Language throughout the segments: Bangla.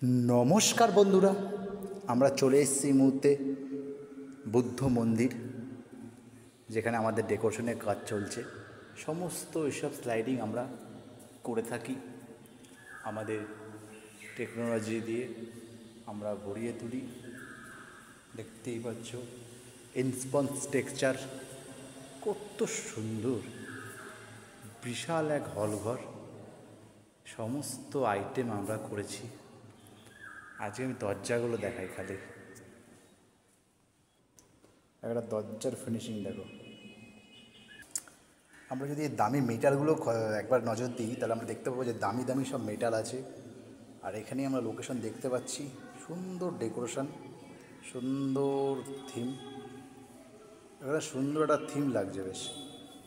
নমস্কার বন্ধুরা, আমরা চলে এসেছি এই মুহূর্তে বুদ্ধ মন্দির, যেখানে আমাদের ডেকোরেশনের কাজ চলছে। সমস্ত এসব স্লাইডিং আমরা করে থাকি আমাদের টেকনোলজি দিয়ে, আমরা ভরিয়ে তুলি। দেখতেই পাচ্ছ ইনস্পঞ্জ টেক্সচার, কত সুন্দর, বিশাল এক হলঘর, সমস্ত আইটেম আমরা করেছি। আজকে আমি দরজাগুলো দেখাই, খালি একটা দরজার ফিনিশিং দেখো। আমরা যদি দামি মেটালগুলো একবার নজর দিই, তাহলে আমরা দেখতে পাবো যে দামি দামি সব মেটাল আছে। আর এখানেই আমরা লোকেশন দেখতে পাচ্ছি, সুন্দর ডেকোরেশন, সুন্দর থিম, একটা সুন্দর একটা থিম লাগছে বেশ।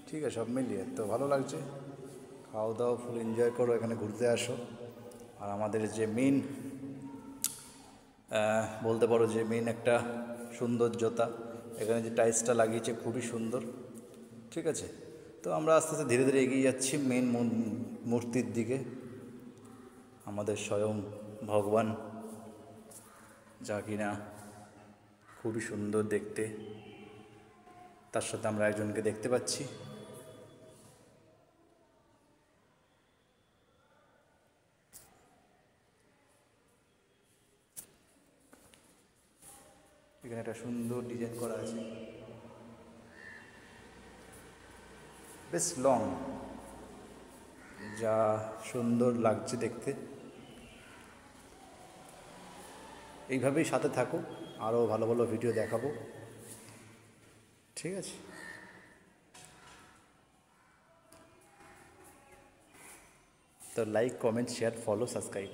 ঠিক আছে, সব মিলিয়ে তো ভালো লাগছে। খাওয়া দাওয়া ফুল এনজয় করো, এখানে ঘুরতে আসো। আর আমাদের যে মেন বলতে পারো যে মেন একটা সৌন্দর্যতা, এখানে যে টাইলসটা লাগিয়েছে খুবই সুন্দর। ঠিক আছে, তো আমরা আস্তে আস্তে ধীরে ধীরে এগিয়ে যাচ্ছি মেন মূর্তির দিকে, আমাদের স্বয়ং ভগবান, যা কিনা খুবই সুন্দর দেখতে। তার সাথে আমরা একজনকে দেখতে পাচ্ছি। এখানে একটা সুন্দর ডিজাইন করা আছে, বেশ লং, যা সুন্দর লাগছে দেখতে। এইভাবেই সাথে থাকো, আরও ভালো ভালো ভিডিও দেখাবো। ঠিক আছে, তো like, comment, share, follow, subscribe.